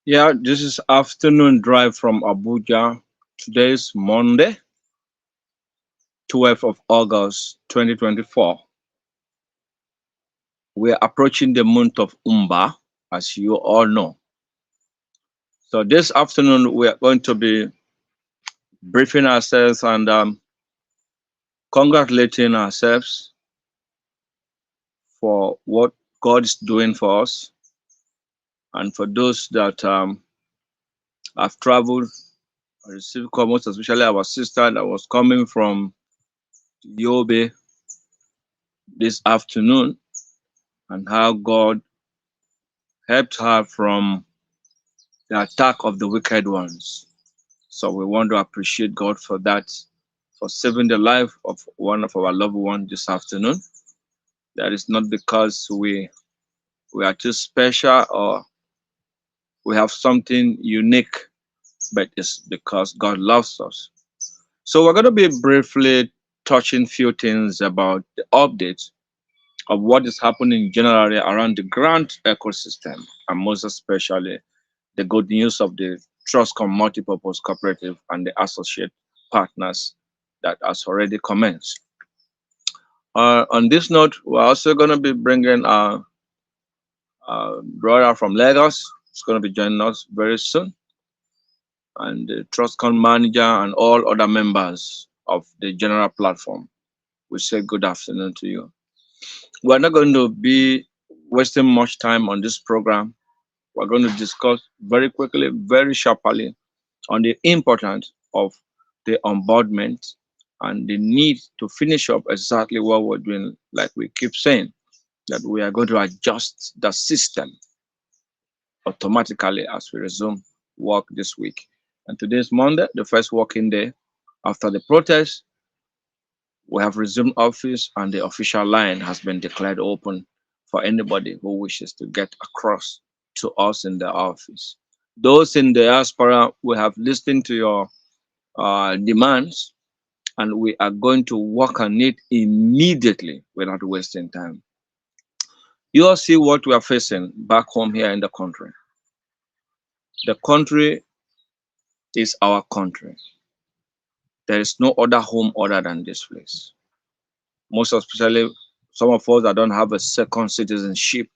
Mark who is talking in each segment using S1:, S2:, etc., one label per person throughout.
S1: Yeah, this is afternoon drive from Abuja. Today is Monday, 12th of August 2024. We're approaching the month of Umba, as you all know. So this afternoon, we are going to be briefing ourselves and congratulating ourselves for what God is doing for us. And for those that have traveled, received comments, especially our sister that was coming from Yobe this afternoon, and how God helped her from the attack of the wicked ones. So we want to appreciate God for that, for saving the life of one of our loved ones this afternoon. That is not because we are too special or we have something unique, but it's because God loves us. So we're going to be briefly touching few things about the updates of what is happening generally around the grant ecosystem, and most especially the good news of the Trustcom Multipurpose Cooperative and the associate partners that has already commenced. On this note, we're also going to be bringing our brother from Lagos. He's going to be joining us very soon, and the Trustcom manager and all other members of the general platform. We say good afternoon to you. We're not going to be wasting much time on this program. We're going to discuss very quickly, very sharply on the importance of the onboardment and the need to finish up exactly what we're doing, like we keep saying, that we are going to adjust the system automatically as we resume work this week. And today is Monday, the first working day after the protest. We have resumed office and the official line has been declared open for anybody who wishes to get across to us in the office. Those in the diaspora, we have listened to your demands, and we are going to work on it immediately without wasting time. You all see what we are facing back home here in the country. The country is our country. There is no other home other than this place. Most especially, some of us that don't have a second citizenship,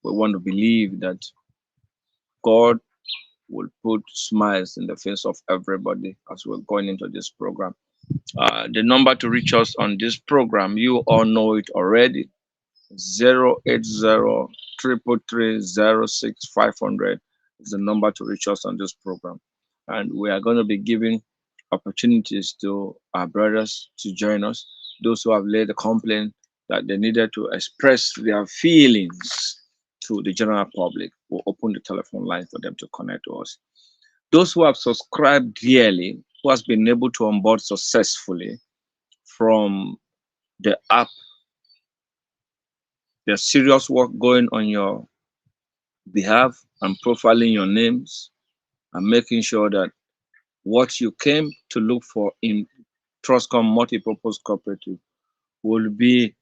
S1: we want to believe that God will put smiles in the face of everybody as we're going into this program. The number to reach us on this program, you all know it already. 080 333 is the number to reach us on this program. And we are going to be giving opportunities to our brothers to join us, those who have laid a complaint that they needed to express their feelings to the general public. We'll open the telephone line for them to connect to us. Those who have subscribed yearly, who has been able to onboard successfully from the app, there's serious work going on your behalf and profiling your names and making sure that what you came to look for in Trustcom Multipurpose Cooperative will be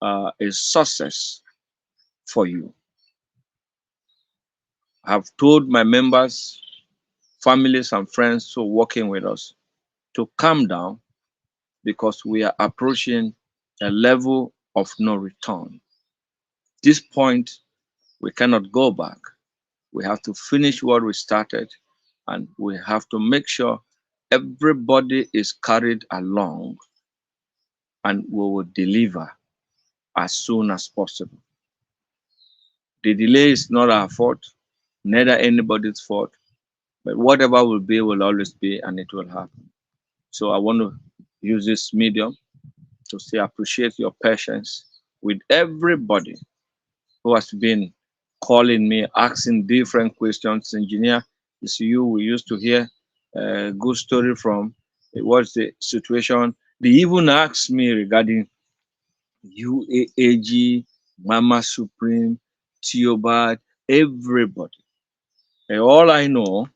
S1: a success for you. I have told my members, families, and friends who are working with us to calm down because we are approaching a level of no return. This point, we cannot go back. We have to finish what we started, and we have to make sure everybody is carried along, and we will deliver as soon as possible. The delay is not our fault, neither anybody's fault, but whatever will always be, and it will happen. So I want to use this medium to say appreciate your patience with everybody who has been calling me, asking different questions. Engineer, it's you we used to hear a good story from. What's the situation? They even asked me regarding UAAG, Mama Supreme, Theobald, everybody. And all I know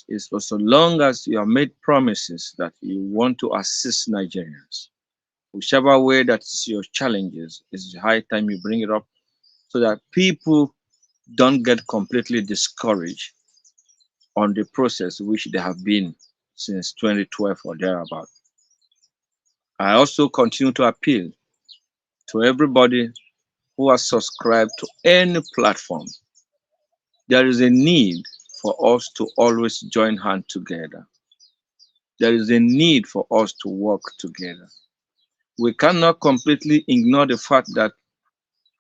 S1: is for so long as you have made promises that you want to assist Nigerians, whichever way that's your challenges, it's high time you bring it up so that people don't get completely discouraged on the process which they have been since 2012 or thereabout. I also continue to appeal to everybody who has subscribed to any platform. There is a need for us to always join hands together. There is a need for us to work together. We cannot completely ignore the fact that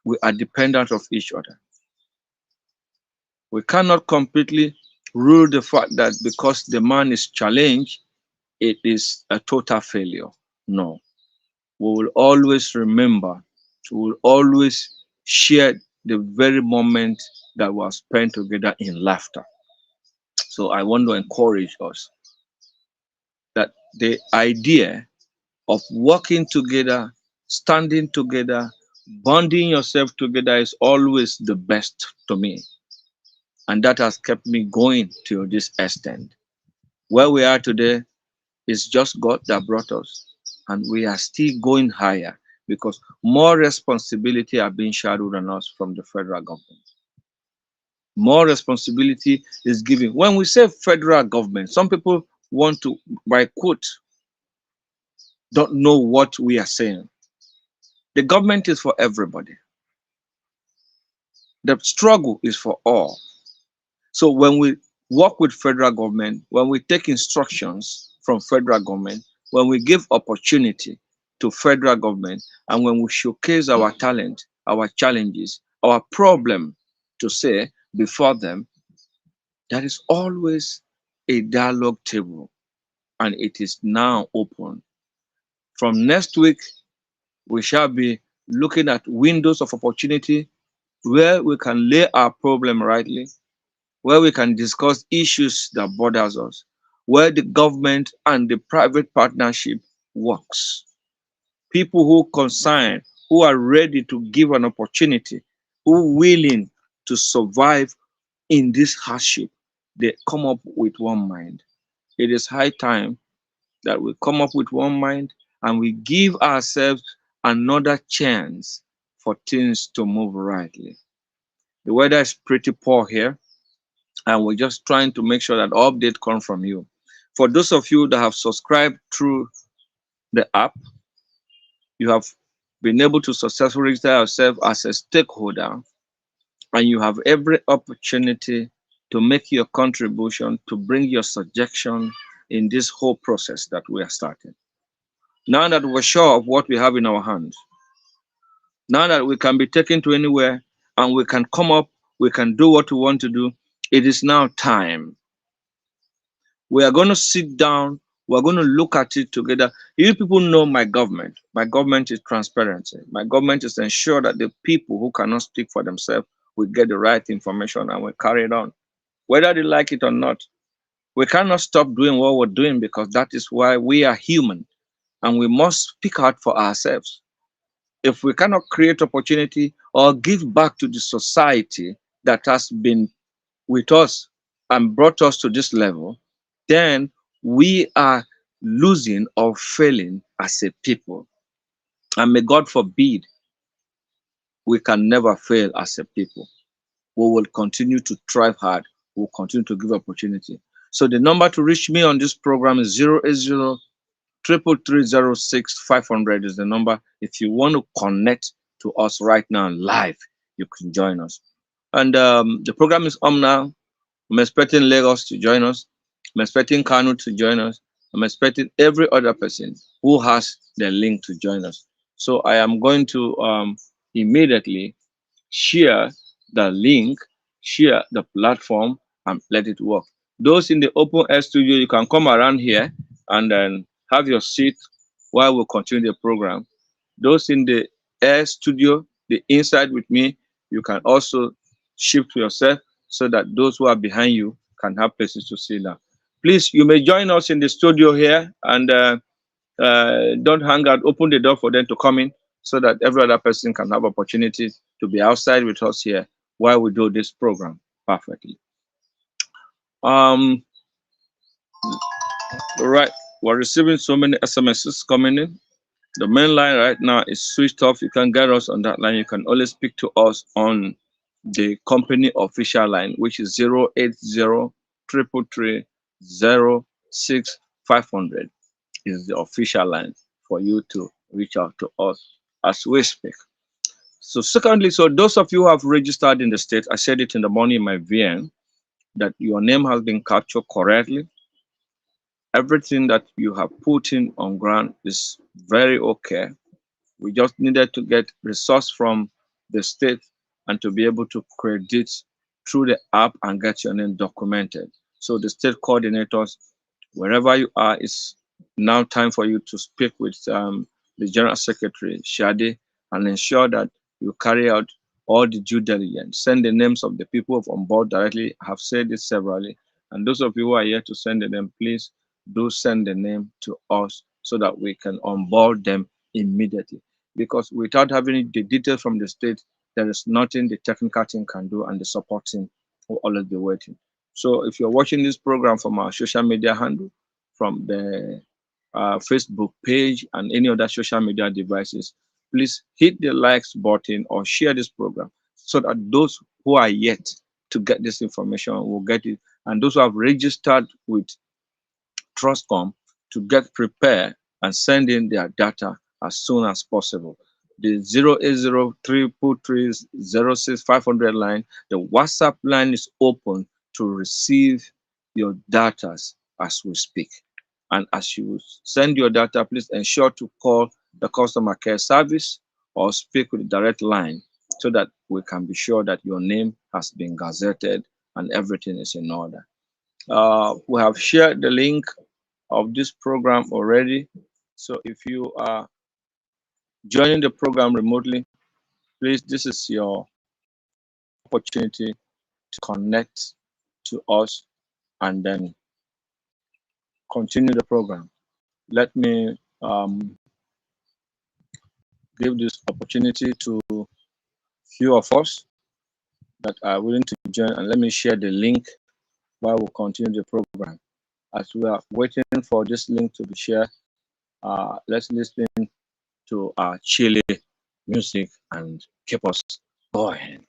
S1: we are dependent of each other. We cannot completely rule the fact that because the man is challenged, it is a total failure. No. We will always remember, we will always share the very moment that was spent together in laughter. So I want to encourage us that the idea of working together, standing together, bonding yourself together is always the best to me. And that has kept me going to this extent. Where we are today is just God that brought us. And we are still going higher because more responsibility are being shadowed on us from the federal government. More responsibility is given. When we say federal government, some people want to, by quote, don't know what we are saying. The government is for everybody. The struggle is for all. So when we work with federal government, when we take instructions from federal government, when we give opportunity to federal government, and when we showcase our talent, our challenges, our problem to say before them, there is always a dialogue table, and it is now open. From next week, we shall be looking at windows of opportunity where we can lay our problem rightly, where we can discuss issues that bothers us, where the government and the private partnership works. People who concern, who are ready to give an opportunity, who willing to survive in this hardship, they come up with one mind. It is high time that we come up with one mind and we give ourselves another chance for things to move rightly. The weather is pretty poor here, and we're just trying to make sure that update come from you. For those of you that have subscribed through the app, you have been able to successfully register yourself as a stakeholder, and you have every opportunity to make your contribution, to bring your suggestion in this whole process that we are starting. Now that we're sure of what we have in our hands, now that we can be taken to anywhere and we can come up, we can do what we want to do, it is now time. We are going to sit down. We're going to look at it together. You people know my government. My government is transparency. My government is to ensure that the people who cannot speak for themselves will get the right information and will carry it on, whether they like it or not. We cannot stop doing what we're doing because that is why we are human and we must speak out for ourselves. If we cannot create opportunity or give back to the society that has been with us and brought us to this level, then we are losing or failing as a people. And may God forbid we can never fail as a people. We will continue to thrive hard. We'll continue to give opportunity. So the number to reach me on this program is 080 33306 500 is the number. If you want to connect to us right now live, you can join us. And the program is on now. I'm expecting Lagos to join us. I'm expecting Kanu to join us. I'm expecting every other person who has the link to join us. So I am going to immediately share the link, share the platform, and let it work. Those in the open air studio, you can come around here and then have your seat while we continue the program. Those in the air studio, the inside with me, you can also shift yourself so that those who are behind you can have places to sit down. Please, you may join us in the studio here and don't hang out. Open the door for them to come in so that every other person can have opportunity to be outside with us here while we do this program perfectly. Um, all right, we're receiving so many SMSs coming in. The main line right now is switched off. You can get us on that line. You can always speak to us on the company official line, which is 080 0803306 500 is the official line for you to reach out to us as we speak. So secondly, so those of you who have registered in the state, I said it in the morning in my VN, that your name has been captured correctly. Everything that you have put in on ground is very okay. We just needed to get resource from the state and to be able to credit through the app and get your name documented. So the state coordinators, wherever you are, it's now time for you to speak with the General Secretary, Shadi, and ensure that you carry out all the due diligence. Send the names of the people who on board directly. I have said this severally. And those of you who are here to send the name, please do send the name to us so that we can onboard them immediately. Because without having the details from the state, there is nothing the technical team can do, and the support team will always be waiting. So if you're watching this program from our social media handle, from the Facebook page and any other social media devices, please hit the likes button or share this program so that those who are yet to get this information will get it, and those who have registered with Trustcom to get prepared and send in their data as soon as possible. The 0803306 500 line, the WhatsApp line is open to receive your data as we speak. And as you send your data, please ensure to call the customer care service or speak with the direct line so that we can be sure that your name has been gazetted and everything is in order. We have shared the link of this program already. So if you are joining the program remotely, please, this is your opportunity to connect to us and then continue the program. Let me give this opportunity to few of us that are willing to join, and let me share the link while we continue the program. As we are waiting for this link to be shared, let's listen to our Chile music and keep us going.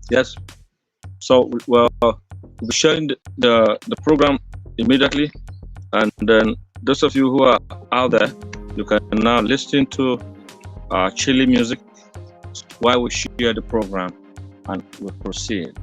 S1: Yes, so we'll be sharing the program immediately, and then those of you who are out there, you can now listen to Chile music while we share the program and we proceed.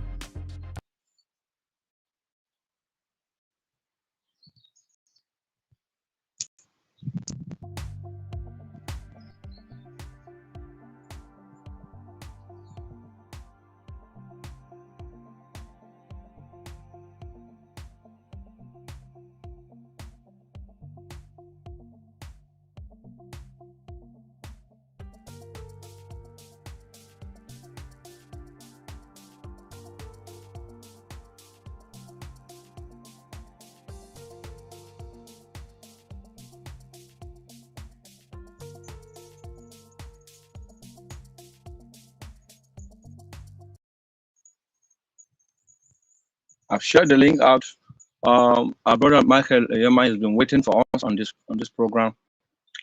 S1: I've shared the link out. Our brother Michael Yema has been waiting for us on this program,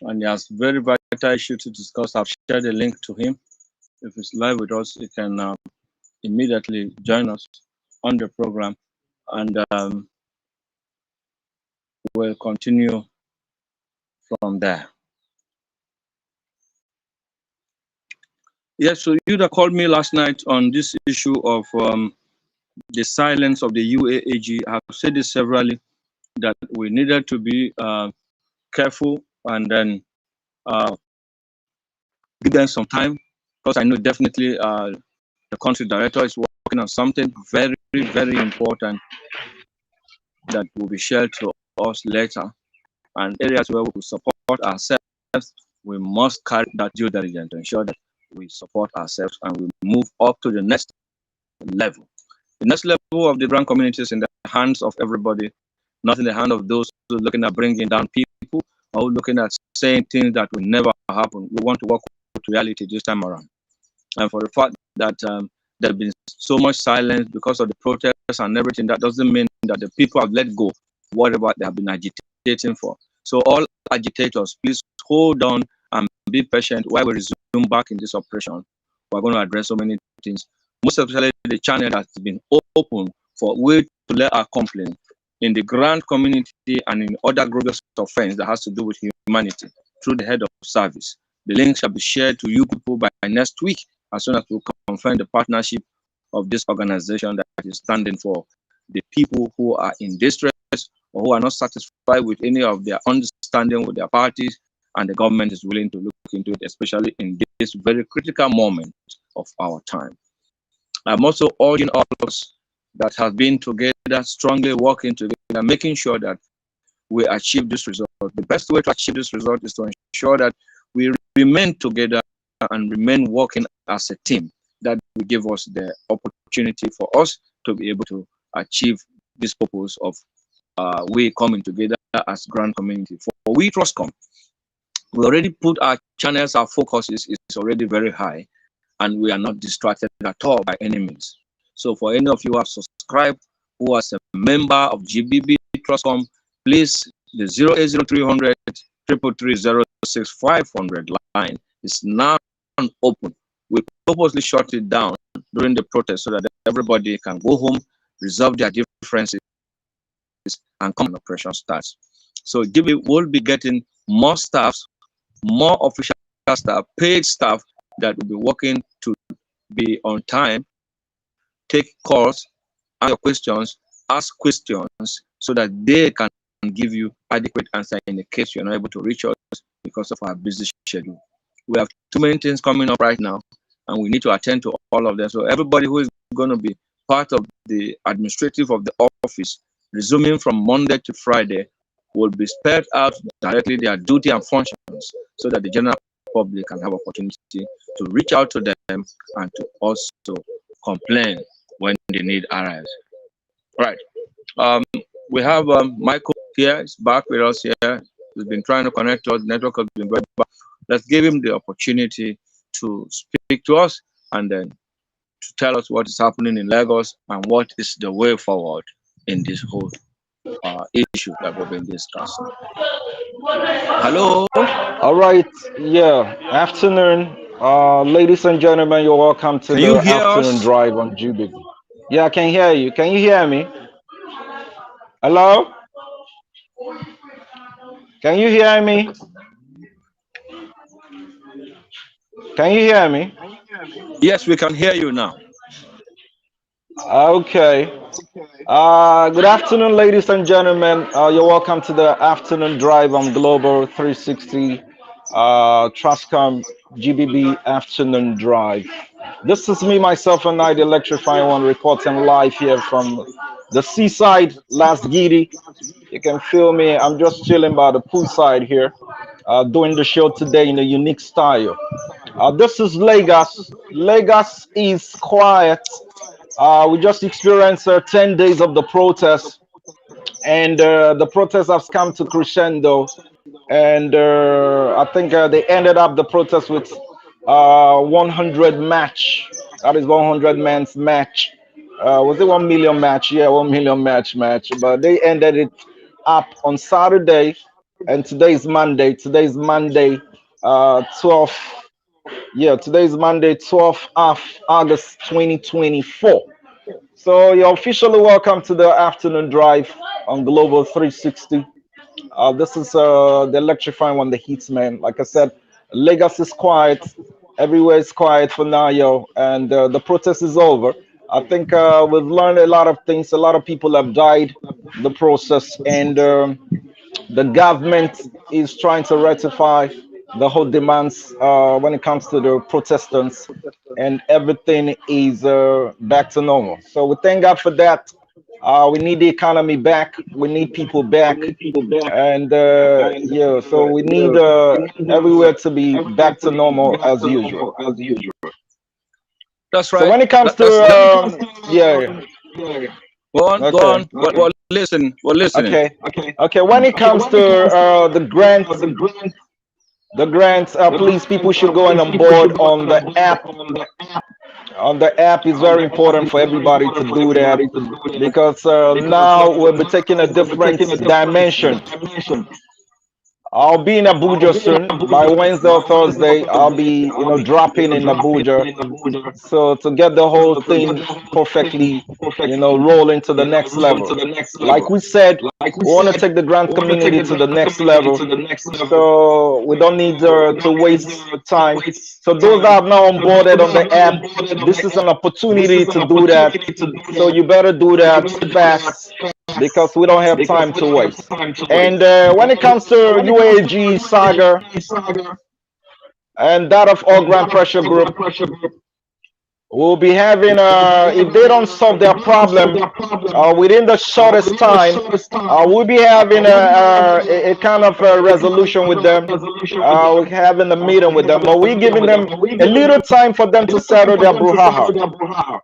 S1: and he has very vital issue to discuss. I've shared the link to him. If he's live with us, he can immediately join us on the program, and we'll continue from there. Yes, so you that called me last night on this issue of the silence of the UAAG, I have said this severally, that we needed to be careful and then give them some time, because I know definitely the country director is working on something very, very important that will be shared to us later. And areas where we support ourselves, we must carry that due diligence to ensure that we support ourselves and we move up to the next level. The next level of the brand community is in the hands of everybody, not in the hand of those who are looking at bringing down people or looking at saying things that will never happen. We want to work with reality this time around. And for the fact that there's been so much silence because of the protests and everything, that doesn't mean that the people have let go whatever they have been agitating for. So all agitators, please hold on and be patient while we resume back in this operation. We're going to address so many things, most especially the channel that's been open for way to let our complaint in the grand community and in other grievous offense that has to do with humanity through the head of service. The link shall be shared to you people by next week as soon as we confirm the partnership of this organization that is standing for the people who are in distress or who are not satisfied with any of their understanding with their parties, and the government is willing to look into it, especially in this very critical moment of our time. I'm also urging all of us that have been together, strongly working together, making sure that we achieve this result. The best way to achieve this result is to ensure that we remain together and remain working as a team. That will give us the opportunity for us to be able to achieve this purpose of we coming together as grand community. For we Trustcom, we already put our channels, our focuses is already very high, and we are not distracted at all by any means. So for any of you who have subscribed, who are a member of GBB Trustcom, please, the 080 line is now open. We purposely shut it down during the protest so that everybody can go home, resolve their differences, and come and operation starts. So GB will be getting more staffs, more official staff, paid staff that will be working to be on time, take calls, answer questions, ask questions, so that they can give you adequate answer in the case you're not able to reach us because of our busy schedule. We have too many things coming up right now, and we need to attend to all of them. So everybody who is going to be part of the administrative of the office, resuming from Monday to Friday, will be spared out directly their duty and functions so that the general public can have opportunity to reach out to them and to also complain when the need arises. Right. We have Michael here. He's back with us here. He's been trying to connect to us. The network has been very bad. Let's give him the opportunity to speak to us and then to tell us what is happening in Lagos and what is the way forward in this whole issue that we've been discussing. Hello?
S2: All right, yeah. Afternoon, ladies and gentlemen. You're welcome to
S1: Can you
S2: the
S1: hear
S2: afternoon
S1: us?
S2: drive on Jubilee. Yeah, I can hear you. Can you hear me? Hello? Can you hear me? Can you hear me?
S1: Yes, we can hear you now.
S2: Okay. Good afternoon, ladies and gentlemen. You're welcome to the afternoon drive on Global 360 Trustcom GBB afternoon drive. This is me, myself, and I, the electrifying one, reporting live here from the seaside, Las Gidi. You can feel me. I'm just chilling by the poolside here, doing the show today in a unique style. This is Lagos. Lagos is quiet. We just experienced 10 days of the protest, and the protests have come to crescendo. And I think they ended up the protest with 100 match. That is 100 men's match. Was it 1 million match? Yeah, 1 million match. But they ended it up on Saturday, and today is Monday. Today is Monday, 12. Yeah, today is Monday, 12th of August 2024. So you're officially welcome to the afternoon drive on Global 360. This is the electrifying one, the heats, man. Like I said, Lagos is quiet. Everywhere is quiet for now, yo. And the protest is over. I think we've learned a lot of things. A lot of people have died in the process. And the government is trying to rectify the whole demands when it comes to the Protestants, and everything is back to normal. So we thank God for that. We need the economy back. We need people back, and yeah, so we need everywhere to be back to normal as usual.
S1: That's
S2: So
S1: right.
S2: when it comes to yeah,
S1: Go
S2: okay,
S1: on. We're listening.
S2: okay, okay. When it comes to the grants, please, people should go and on board on the app. On the app is very important for everybody to do that, because now we'll be taking a different dimension. I'll be in Abuja soon. By Wednesday or Thursday, I'll be, dropping in Abuja. So to get the whole thing perfectly, rolling to the next level. Like we said, we want to take the grant community to the next level. So we don't need to waste time. So those that have now onboarded on the app, this is an opportunity to do that. So you better do that fast because we don't have time to waste. And when it comes to UAG saga and that of all Grand Pressure Group, we'll be having, if they don't solve their problem within the shortest time, we'll be having a kind of a resolution with them. We're having a meeting with them, but we're giving them a little time for them to settle their brouhaha.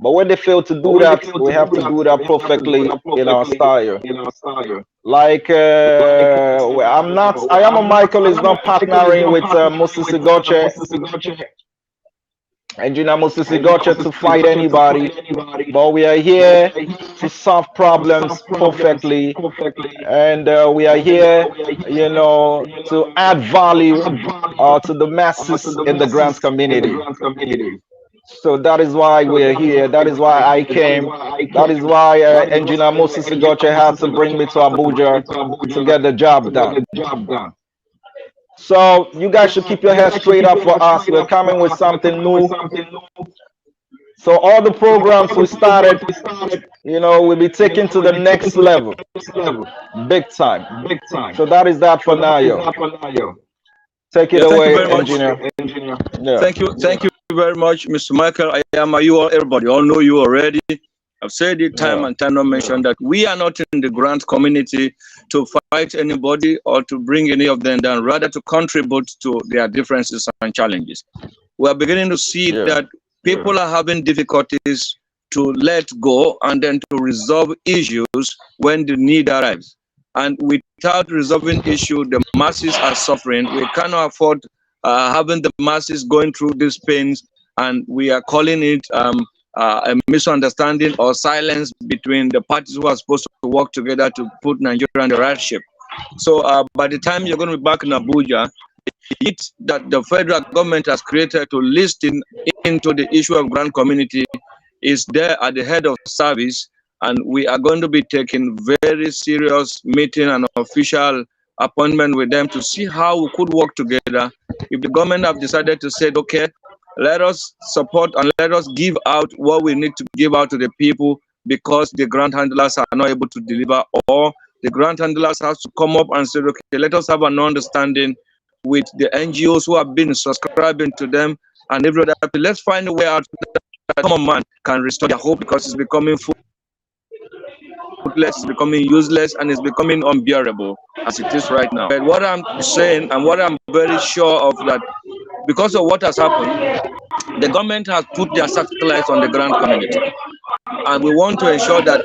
S2: But when they fail to do that, we have to do that perfectly in our style. Like I am a Michael is not partnering with Moses Goche, Engineer Moses Goche to fight anybody, but we are here to solve problems perfectly, and we are here, to add value to the masses in the grants community. So that is why we're here. That is why I came. That is why Engineer Moses Goche had to bring me to Abuja to get the job done. So you guys should keep your head straight up for us. We're coming with something new. So all the programs we started, will be taken to the next level, big time. So that is that for now, yo. Take it
S1: Yeah, thank you
S2: away,
S1: very much.
S2: engineer. Yeah.
S1: Thank you very much, Mr. Michael. I am you all, everybody all know you already. I've said it time
S2: Yeah.
S1: and time, not mentioned that we are not in the grant community to fight anybody or to bring any of them down, rather to contribute to their differences and challenges. We are beginning to see
S2: Yeah.
S1: that people are having difficulties to let go and then to resolve issues when the need arrives. And without resolving issue, the masses are suffering. We cannot afford having the masses going through these pains, and we are calling it a misunderstanding or silence between the parties who are supposed to work together to put Nigeria on the right shape. So by the time you're going to be back in Abuja, it that the federal government has created to listen into the issue of grant community is there at the head of service, and we are going to be taking very serious meeting and official appointment with them to see how we could work together. If the government have decided to say, okay, let us support and let us give out what we need to give out to the people because the grant handlers are not able to deliver, or the grant handlers have to come up and say, okay, let us have an understanding with the NGOs who have been subscribing to them and every other. Let's find a way out that common man can restore their hope, because it's becoming fruitless, it's becoming useless, and it's becoming unbearable as it is right now. But what I'm saying and what I'm very sure of, that because of what has happened, the government has put their satellites on the grant community. And we want to ensure that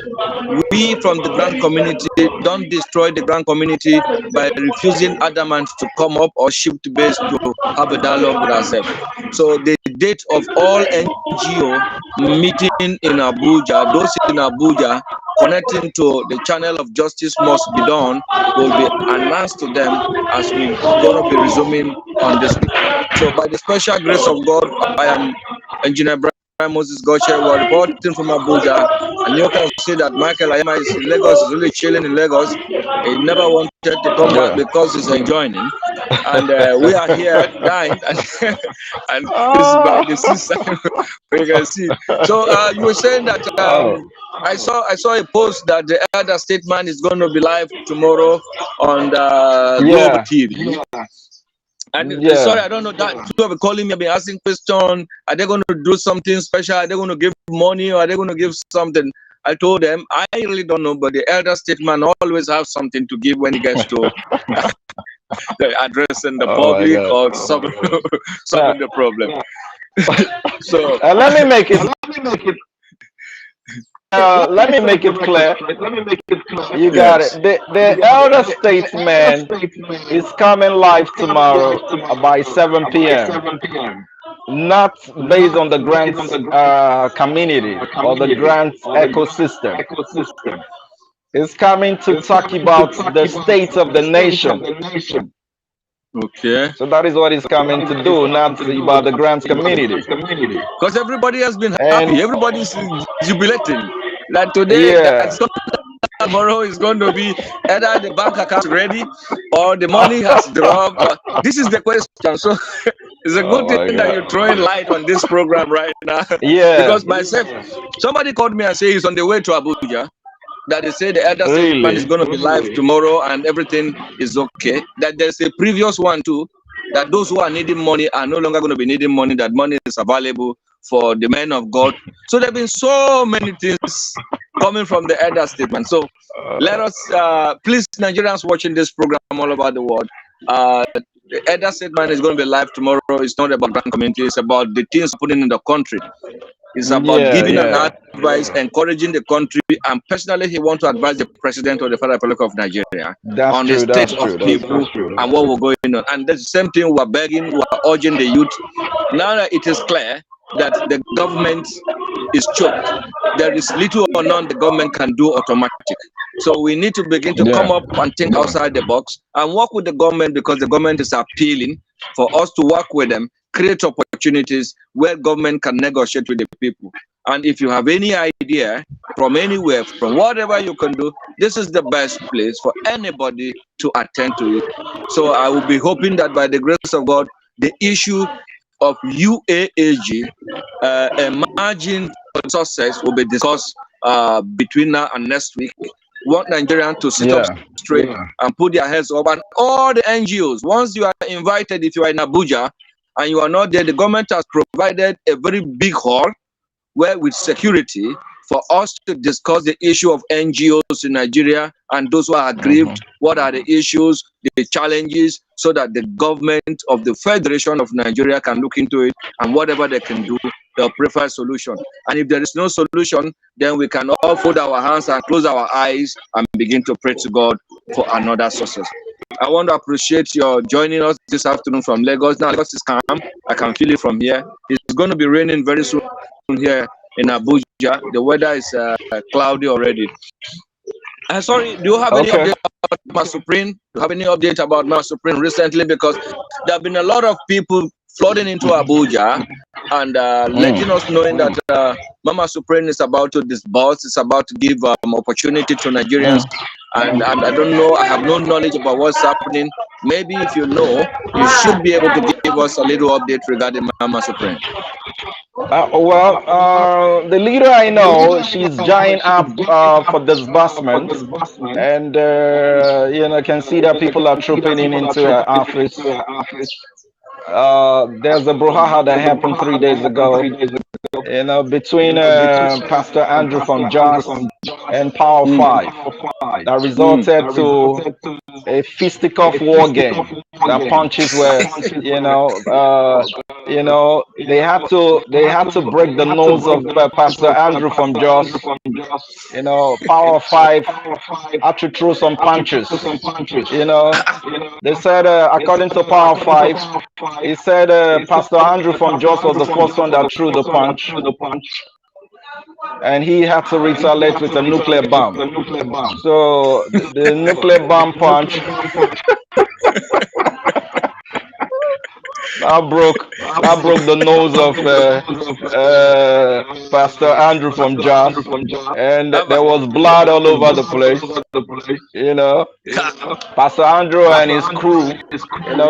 S1: we from the grant community don't destroy the grant community by refusing adamant to come up or shift base to have a dialogue with ourselves. So the date of all NGO meeting in Abuja, those in Abuja connecting to the channel of justice must be done, will be announced to them as we going to be resuming on this week. So by the special grace of God, I am Engineer Moses Goche. We're reporting from Abuja, and you can see that Michael Ayama is in Lagos, is really chilling in Lagos. He never wanted to come back
S2: Yeah.
S1: because he's enjoying it. And we are here dying, and this is by
S2: Ah.
S1: the seaside. We can see. So you were saying that
S2: Oh.
S1: I saw a post that the elder statesman is going to be live tomorrow on the Global
S2: Yeah.
S1: TV. And sorry,
S2: Yeah.
S1: I don't know that people are calling me, I've been asking questions. Are they going to do something special? Are they going to give money, or are they going to give something? I told them I really don't know, but the elder statesman always have something to give when he gets to addressing the
S2: Oh my
S1: public
S2: God.
S1: or solving,
S2: Yeah.
S1: solving the problem. So
S2: Let me make it. Let me make it clear. You got it.
S1: yes,
S2: The elder statesman is coming live tomorrow by 7 p.m. Not based on the grants community or the grants ecosystem. It's coming to talk about the state of the nation.
S1: Okay.
S2: So that is what it's coming to do, not about the grants community.
S1: Because everybody has been
S2: And
S1: happy. Everybody is jubilating. That today,
S2: yeah,
S1: that tomorrow is going to be either the bank account ready or the money has dropped. Or, this is the question. So it's a
S2: oh
S1: good
S2: my
S1: thing that you're
S2: God.
S1: throwing light on this program right now.
S2: Yeah,
S1: Because myself, somebody called me and said he's on the way to Abuja. That they say the elder statesman is
S2: really.
S1: going to be live tomorrow and everything is okay. That there's a previous one too, that those who are needing money are no longer going to be needing money, that money is available for the men of God. So there have been so many things coming from the elder statement. So let us, please, Nigerians watching this program all over the world, the elder statement is going to be live tomorrow. It's not about grand community, it's about the things happening in the country. It's about
S2: Yeah,
S1: giving an
S2: yeah.
S1: advice, encouraging the country, and personally, he wants to advise the president of the Federal Republic of Nigeria
S2: That's
S1: on the
S2: true.
S1: state
S2: That's
S1: of
S2: true. That's
S1: people and what we're going on. And that's the same thing we're begging, we're urging the youth. Now that it is clear that the government is choked, there is little or none the government can do automatic. So we need to begin to come
S2: yeah.
S1: up and think outside the box and work with the government, because the government is appealing for us to work with them, create opportunities where government can negotiate with the people. And if you have any idea from anywhere, from whatever you can do, this is the best place for anybody to attend to it. So I will be hoping that by the grace of God, the issue of UAAG, emerging success, will be discussed between now and next week. Want Nigerians to sit up
S2: Yeah.
S1: straight and put their heads up. And all the NGOs, once you are invited, if you are in Abuja and you are not there, the government has provided a very big hall where with security for us to discuss the issue of NGOs in Nigeria and those who are aggrieved. What are the issues, the challenges, so that the government of the Federation of Nigeria can look into it, and whatever they can do, they'll prefer solution. And if there is no solution, then we can all fold our hands and close our eyes and begin to pray to God for another success. I want to appreciate your joining us this afternoon from Lagos. Now Lagos is calm. I can feel it from here. It's going to be raining very soon here in Abuja. The weather is cloudy already. Sorry, do you have any
S2: Okay.
S1: update about Mama Supreme? Do you have any update about Mama Supreme recently? Because there have been a lot of people flooding into Abuja and letting us knowing that Mama Supreme is about to disburse, it's about to give opportunity to Nigerians. And I don't know, I have no knowledge about what's happening. Maybe if you know, you should be able to give us a little update regarding Mama Supreme.
S2: The leader I know, she's giant up for disbursement, and can see that people are trooping in into her office. There's a brouhaha that happened 3 days ago, between Pastor Andrew from Jos and Power Five, that resulted to a fisticuff war game. That punches were, they had to break the nose of Pastor Andrew from Jos. Power Five had to throw some punches. They said, according to Power Five, he said Pastor Andrew from Jos was the first one that threw the punch, and he had to retaliate with a nuclear bomb. So the nuclear bomb punch that broke the nose of Pastor Andrew from Jos, and there was blood all over the place. Pastor Andrew and his crew,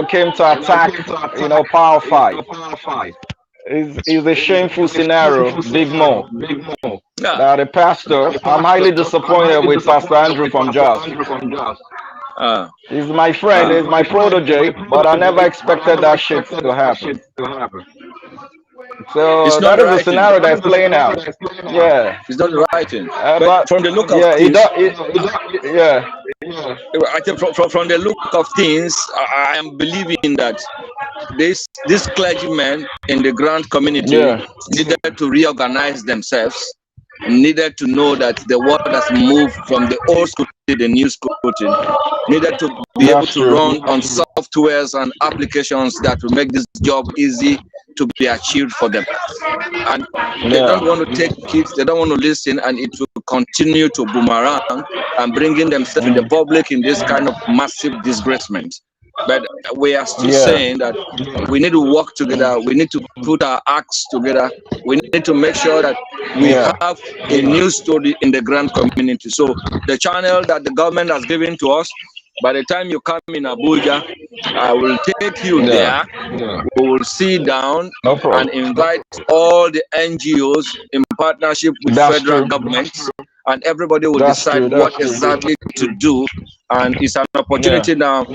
S2: came to attack, Power Five. Is a shameful scenario, Big Mo. That a pastor, I'm highly disappointed with Pastor Andrew from Jos. He's my friend, he's my protege, but I never expected that shit to happen. So
S1: It's not
S2: that
S1: the
S2: is the
S1: right thing.
S2: scenario that's playing out. Yeah.
S1: It's not the right thing. But
S2: But
S1: from the look of
S2: yeah,
S1: things,
S2: yeah,
S1: I think from the look of things, I am believing that this clergymen in the grand community
S2: yeah,
S1: needed to reorganize themselves, needed to know that the world has moved from the old school the news coaching, needed to be able
S2: That's
S1: to
S2: true.
S1: run on softwares and applications that will make this job easy to be achieved for them. And they don't want to
S2: Yeah.
S1: take it, they don't want to listen, and it will continue to boomerang and bringing themselves in the public in this kind of massive disgracement. But we are still
S2: Yeah.
S1: saying that we need to work together, we need to put our acts together, we need to make sure that we
S2: Yeah.
S1: have a news story in the grand community. So the channel that the government has given to us, by the time you come in Abuja, I will take you
S2: Yeah.
S1: there. We will sit down
S2: No problem.
S1: and invite all the NGOs in partnership with
S2: That's
S1: federal
S2: true.
S1: governments, and everybody will
S2: That's
S1: decide
S2: true.
S1: what
S2: That's true.
S1: exactly to do. And it's an
S2: Yeah.
S1: opportunity now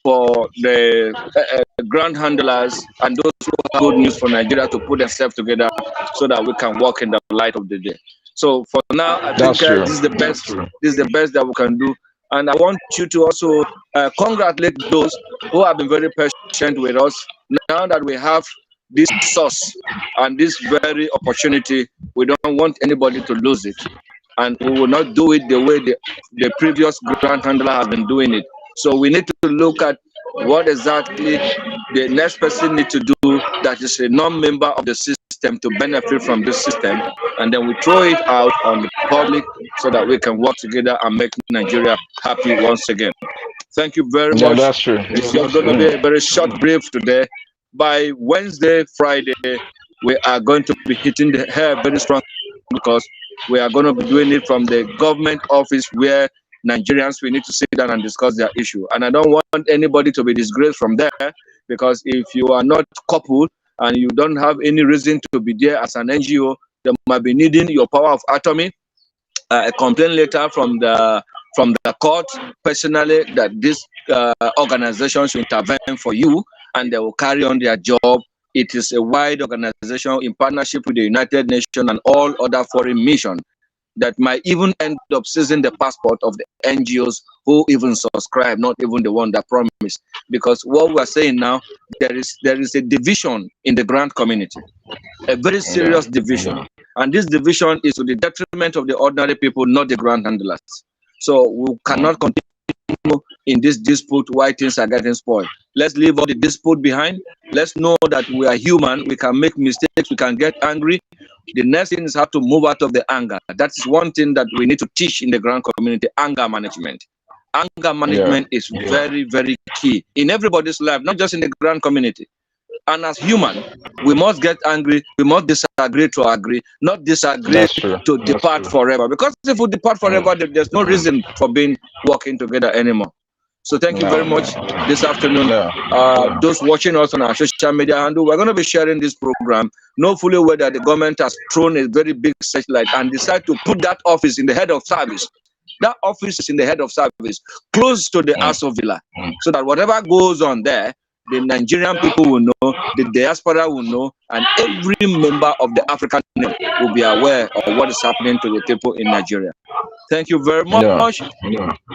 S1: for the grand handlers and those who have good news for Nigeria to put themselves together so that we can walk in the light of the day. So for now, I
S2: That's
S1: think
S2: true.
S1: this is the best. This is the best that we can do. And I want you to also congratulate those who have been very patient with us. Now that we have this source and this very opportunity, we don't want anybody to lose it. And we will not do it the way the previous grant handler has been doing it. So we need to look at what exactly the next person needs to do that is a non-member of the system to benefit from this system. And then we throw it out on the public so that we can work together and make Nigeria happy once again. Thank you very
S2: Yeah,
S1: much.
S2: that's true.
S1: It's just going to be a very short brief today. By Wednesday, Friday, we are going to be hitting the hair very strong because we are going to be doing it from the government office where Nigerians we need to sit down and discuss their issue. And I don't want anybody to be disgraced from there because if you are not coupled and you don't have any reason to be there as an NGO, they might be needing your power of attorney, a complaint letter from the court personally that this organization should intervene for you and they will carry on their job. It is a wide organization in partnership with the United Nations and all other foreign missions that might even end up seizing the passport of the NGOs who even subscribe, not even the one that promised. Because what we are saying now, there is a division in the grant community, a very
S2: Yeah.
S1: serious division. And this division is to the detriment of the ordinary people, not the grant handlers. So we cannot continue in this dispute while things are getting spoiled. Let's leave all the dispute behind. Let's know that we are human. We can make mistakes. We can get angry. The next thing is how to move out of the anger. That's one thing that we need to teach in the grant community, anger management. Anger
S2: Yeah.
S1: management is very, very key in everybody's life, not just in the grant community. And as human, we must get angry. We must disagree to agree, not disagree
S2: That's true.
S1: to
S2: That's
S1: depart
S2: true.
S1: forever. Because if we depart forever, there's no reason for being working together anymore. So thank you very
S2: No.
S1: much this afternoon.
S2: No.
S1: Those watching us on our social media handle, we're going to be sharing this program. Know fully well that the government has thrown a very big searchlight and decided to put that office in the head of service. That office is in the head of service, close to the Aso Villa, so that whatever goes on there, the Nigerian people will know, the diaspora will know, and every member of the African Union will be aware of what is happening to the people in Nigeria. Thank you very
S2: Yeah.
S1: much.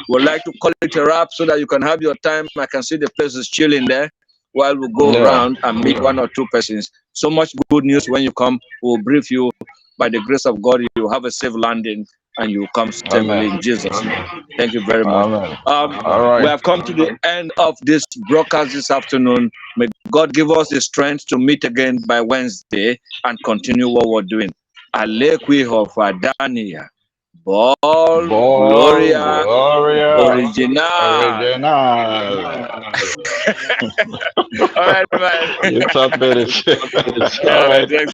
S1: Would like to call it a wrap so that you can have your time. I can see the place is chilling there while we go
S2: Yeah.
S1: around and meet one or two persons. So much good news when you come. We'll brief you. By the grace of God, you have a safe landing and you come safely in
S2: Amen.
S1: Jesus' name. Thank you very much.
S2: Amen. All
S1: We
S2: right.
S1: have come to the end of this broadcast this afternoon. May God give us the strength to meet again by Wednesday and continue what we're doing. Alekwi Hofadania. Ball
S2: Ball
S1: Gloria
S2: Gloria
S1: Original.
S2: Original.
S1: All right, man.
S2: You top it. All
S1: Yeah, man.
S2: right.
S1: Thanks